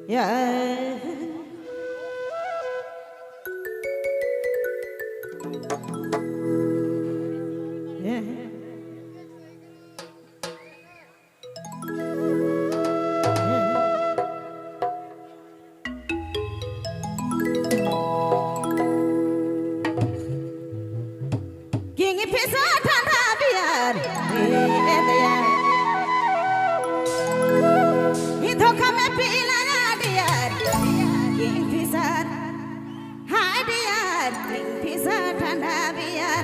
Yeah. Yeah. King Pisa Tanabiyar. Ito kami pila na diyar. King Pisa. Hi diyar. King Pisa Tanabiyar.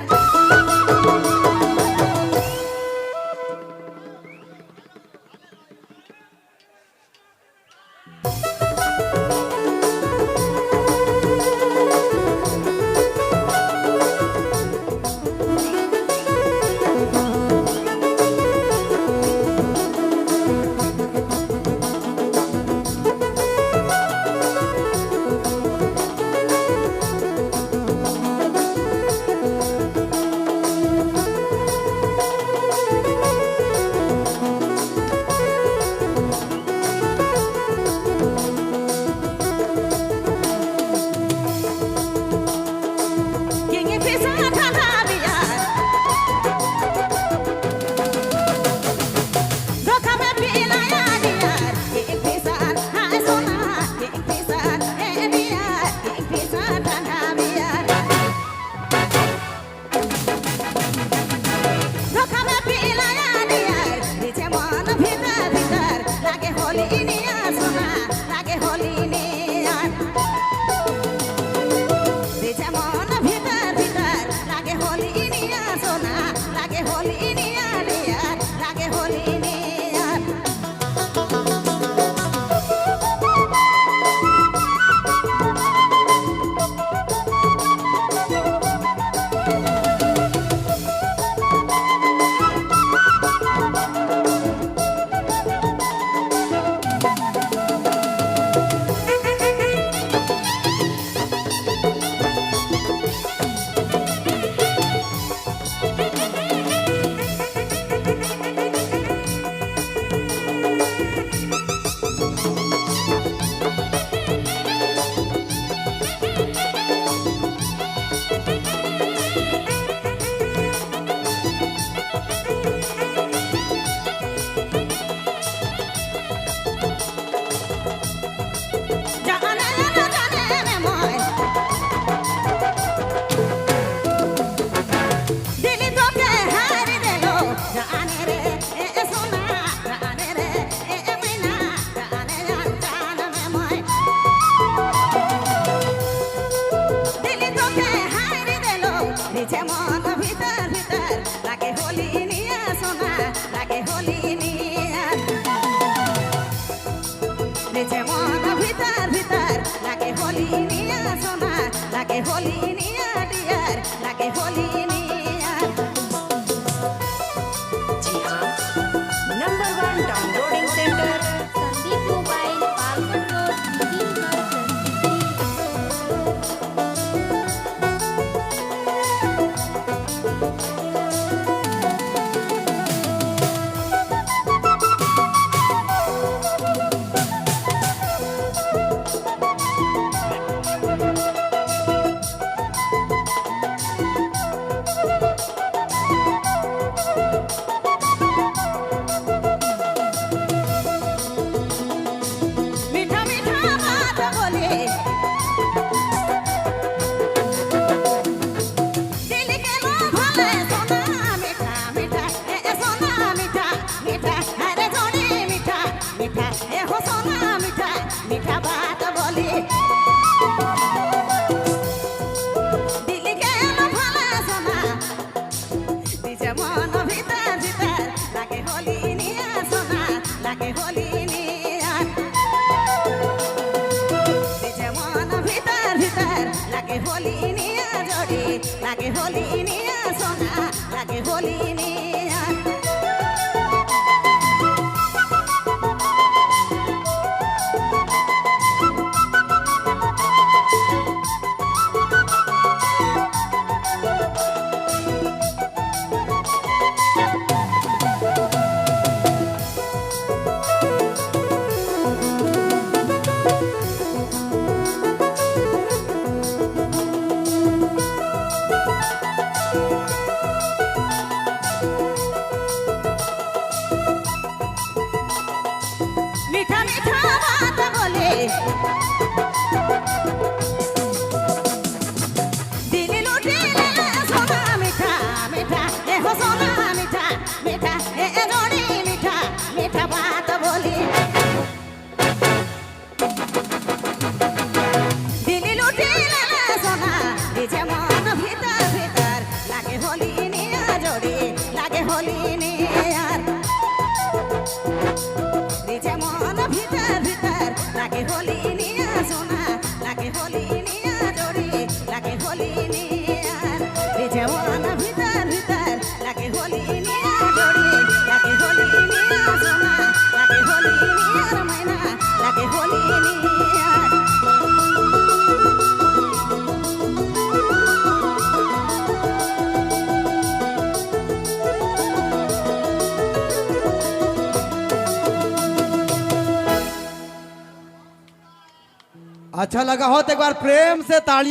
जी हाँ, number one downloading centre Sandeep mobile Palghar road मीठा मीठा बात बोले दिल के लोभले सोना मीठा मीठा ए सोना मीठा मीठा अरे जोड़ी मीठा मीठा ए हो सोना मीठा मीठा बात बोले दिल के लोभले सोना निज मन भीतर भीतर लागे होली निया सोना लागे होली निया निज मन भीतर भीतर लागे होली निया जोड़ी लागे होली निया सोना लागे होली निया अच्छा लगा हो तो एक बार प्रेम से तालियां